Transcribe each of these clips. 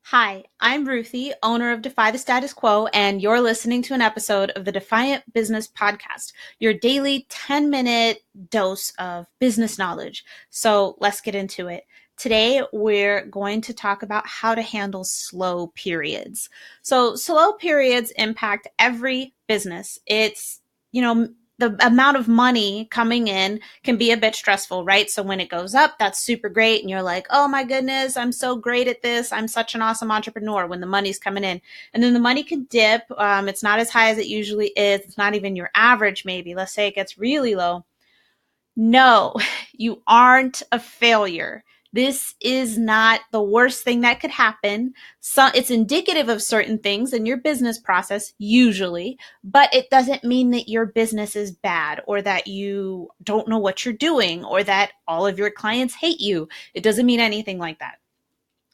Hi, I'm Ruthie, owner of Defy the Status Quo, and you're listening to an episode of the Defiant Business Podcast, your daily 10-minute dose of business knowledge. So let's get into it. Today, we're going to talk about how to handle slow periods. So, slow periods impact every business. The amount of money coming in can be a bit stressful, right? So when it goes up, that's super great. And you're like, oh my goodness, I'm so great at this. I'm such an awesome entrepreneur when the money's coming in. And then the money can dip. It's not as high as it usually is. It's not even your average, maybe. Let's say it gets really low. No, you aren't a failure. This is not the worst thing that could happen. So it's indicative of certain things in your business process, usually, but it doesn't mean that your business is bad or that you don't know what you're doing or that all of your clients hate you. It doesn't mean anything like that.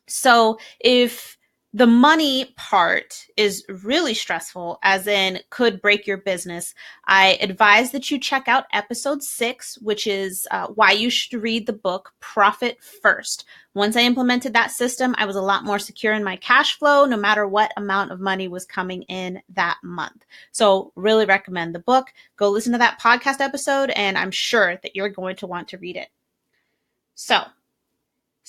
So if the money part is really stressful, as in could break your business, I advise that you check out episode 6, which is why you should read the book Profit First. Once I implemented that system, I was a lot more secure in my cash flow, no matter what amount of money was coming in that month. So, really recommend the book. Go listen to that podcast episode, and I'm sure that you're going to want to read it. So,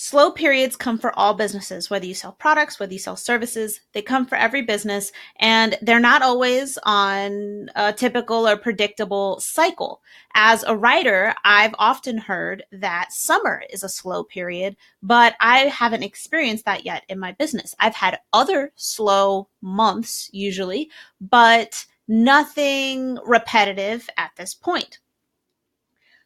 slow periods come for all businesses, whether you sell products, whether you sell services, they come for every business, and they're not always on a typical or predictable cycle. As a writer, I've often heard that summer is a slow period, but I haven't experienced that yet in my business. I've had other slow months usually, but nothing repetitive at this point.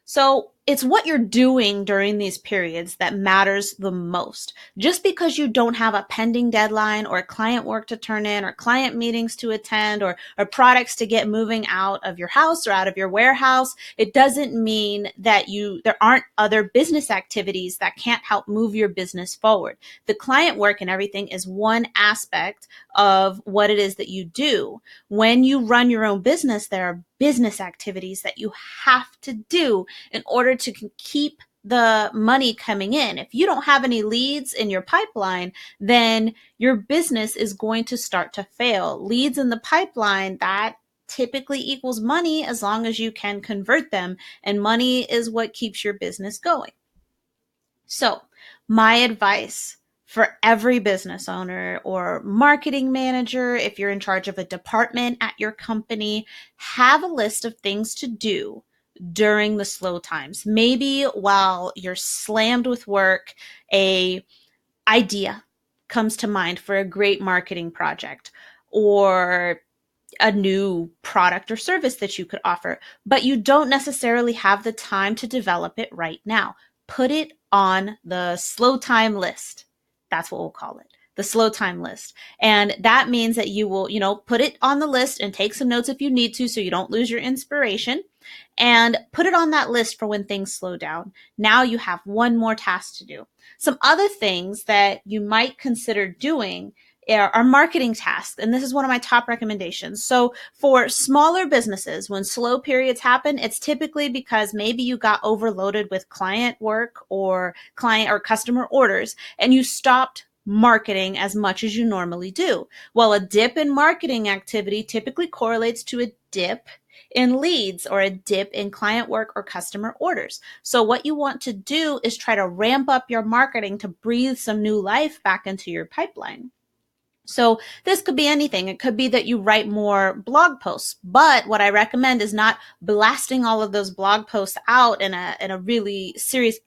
So it's what you're doing during these periods that matters the most. Just because you don't have a pending deadline or client work to turn in or client meetings to attend or products to get moving out of your house or out of your warehouse, it doesn't mean that there aren't other business activities that can't help move your business forward. The client work and everything is one aspect of what it is that you do. When you run your own business, there are business activities that you have to do in order to keep the money coming in. If you don't have any leads in your pipeline, then your business is going to start to fail. Leads in the pipeline, that typically equals money as long as you can convert them, and money is what keeps your business going. So, my advice for every business owner or marketing manager, if you're in charge of a department at your company, have a list of things to do during the slow times. Maybe while you're slammed with work, a idea comes to mind for a great marketing project or a new product or service that you could offer, but you don't necessarily have the time to develop it right now. Put it on the slow time list. That's what we'll call it. The slow time list. And that means that you will, put it on the list and take some notes if you need to so you don't lose your inspiration and put it on that list for when things slow down. Now you have one more task to do. Some other things that you might consider doing are marketing tasks. And this is one of my top recommendations. So for smaller businesses, when slow periods happen, it's typically because maybe you got overloaded with client work or client or customer orders and you stopped marketing as much as you normally do. Well, a dip in marketing activity typically correlates to a dip in leads or a dip in client work or customer orders. So what you want to do is try to ramp up your marketing to breathe some new life back into your pipeline. So this could be anything. It could be that you write more blog posts, but what I recommend is not blasting all of those blog posts out in a really serious,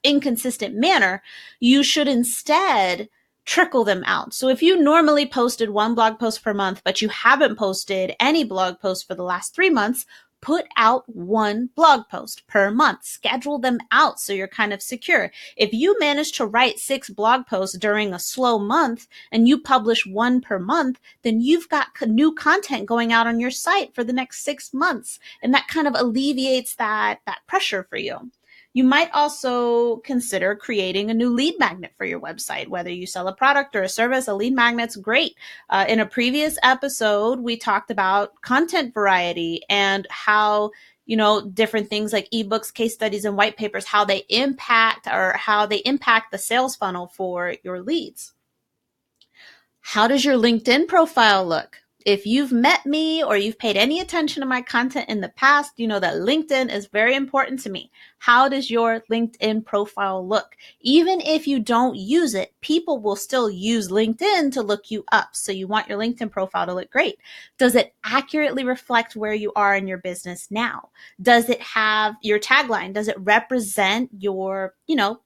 inconsistent manner. You should instead trickle them out. So if you normally posted one blog post per month, but you haven't posted any blog posts for the last 3 months, put out one blog post per month. Schedule them out so you're kind of secure. If you manage to write 6 blog posts during a slow month and you publish one per month, then you've got new content going out on your site for the next 6 months. And that kind of alleviates that pressure for you. You might also consider creating a new lead magnet for your website. Whether you sell a product or a service, a lead magnet's great. In a previous episode, we talked about content variety and how different things like ebooks, case studies, and white papers, how they impact the sales funnel for your leads. How does your LinkedIn profile look? If you've met me or you've paid any attention to my content in the past, you know that LinkedIn is very important to me. How does your LinkedIn profile look? Even if you don't use it, people will still use LinkedIn to look you up. So you want your LinkedIn profile to look great. Does it accurately reflect where you are in your business now? Does it have your tagline? Does it represent your,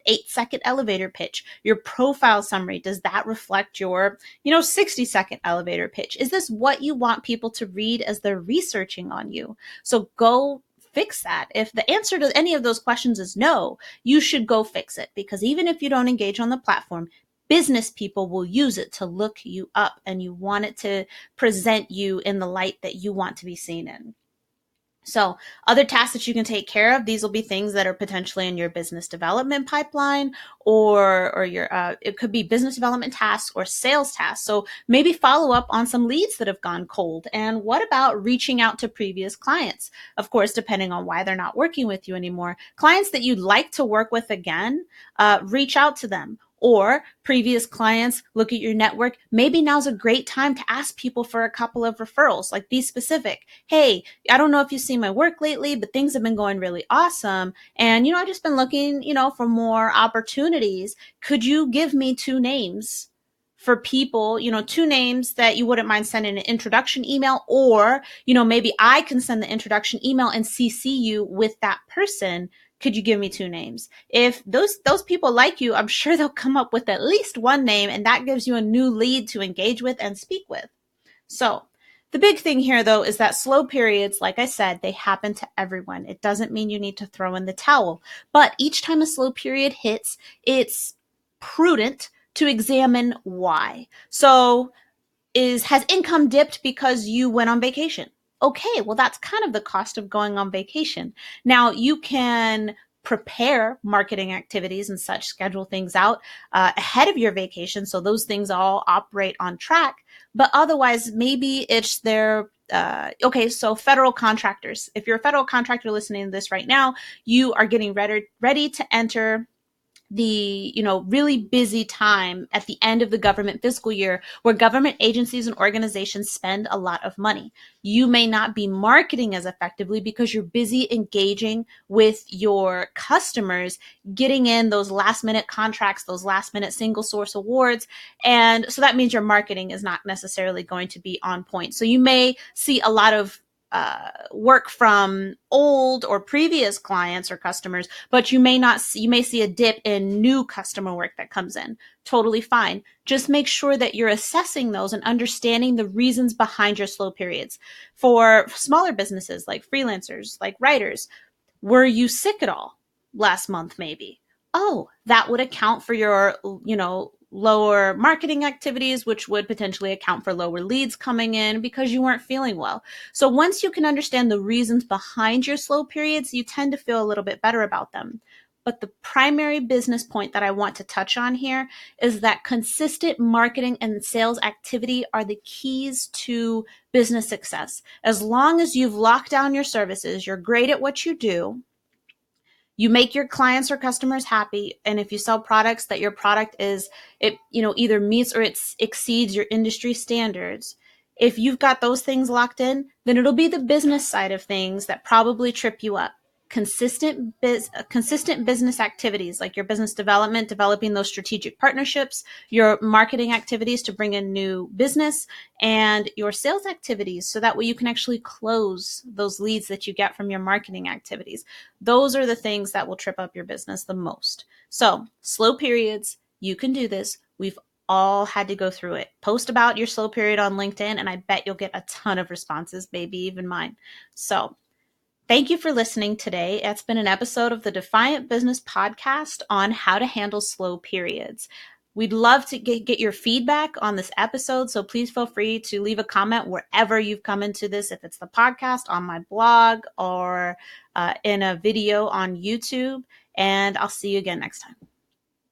8-second elevator pitch? Your profile summary, does that reflect your 60-second elevator pitch? Is this what you want people to read as they're researching on you? So go fix that. If the answer to any of those questions is no, you should go fix it, because even if you don't engage on the platform, business people will use it to look you up, and you want it to present you in the light that you want to be seen in. So other tasks that you can take care of, these will be things that are potentially in your business development pipeline, or your, it could be business development tasks or sales tasks. So maybe follow up on some leads that have gone cold. And what about reaching out to previous clients? Of course, depending on why they're not working with you anymore, clients that you'd like to work with again, reach out to them. Or previous clients, look at your network. Maybe now's a great time to ask people for a couple of referrals. Like, be specific. Hey, I don't know if you've seen my work lately, but things have been going really awesome. And, I've just been looking, for more opportunities. Could you give me 2 names for people, 2 names that you wouldn't mind sending an introduction email? Or, maybe I can send the introduction email and CC you with that person. Could you give me 2 names? If those people like you, I'm sure they'll come up with at least 1 name, and that gives you a new lead to engage with and speak with. So the big thing here, though, is that slow periods, like I said, they happen to everyone. It doesn't mean you need to throw in the towel. But each time a slow period hits, it's prudent to examine why. So has income dipped because you went on vacation? Okay, well, that's kind of the cost of going on vacation. Now, you can prepare marketing activities and such, schedule things out ahead of your vacation, so those things all operate on track. But otherwise, maybe it's their okay, so federal contractors. If you're a federal contractor listening to this right now, you are getting ready to enter the really busy time at the end of the government fiscal year, where government agencies and organizations spend a lot of money. You may not be marketing as effectively because you're busy engaging with your customers, getting in those last minute contracts, those last minute single source awards. And so that means your marketing is not necessarily going to be on point. So you may see a lot of work from old or previous clients or customers, but you may see a dip in new customer work that comes in. Totally fine. Just make sure that you're assessing those and understanding the reasons behind your slow periods. For smaller businesses like freelancers, like writers, were you sick at all last month? Maybe. Oh, that would account for your, lower marketing activities, which would potentially account for lower leads coming in because you weren't feeling well. So once you can understand the reasons behind your slow periods, you tend to feel a little bit better about them. But the primary business point that I want to touch on here is that consistent marketing and sales activity are the keys to business success. As long as you've locked down your services, you're great at what you do, you make your clients or customers happy, and if you sell products that your product is, it either meets or it exceeds your industry standards, if you've got those things locked in, then it'll be the business side of things that probably trip you up. Consistent business activities, like your business development, developing those strategic partnerships, your marketing activities to bring in new business, and your sales activities, so that way you can actually close those leads that you get from your marketing activities. Those are the things that will trip up your business the most. So slow periods, you can do this. We've all had to go through it. Post about your slow period on LinkedIn, and I bet you'll get a ton of responses, maybe even mine. So thank you for listening today. It's been an episode of the Defiant Business Podcast on how to handle slow periods. We'd love to get your feedback on this episode, so please feel free to leave a comment wherever you've come into this, if it's the podcast, on my blog, or in a video on YouTube. And I'll see you again next time.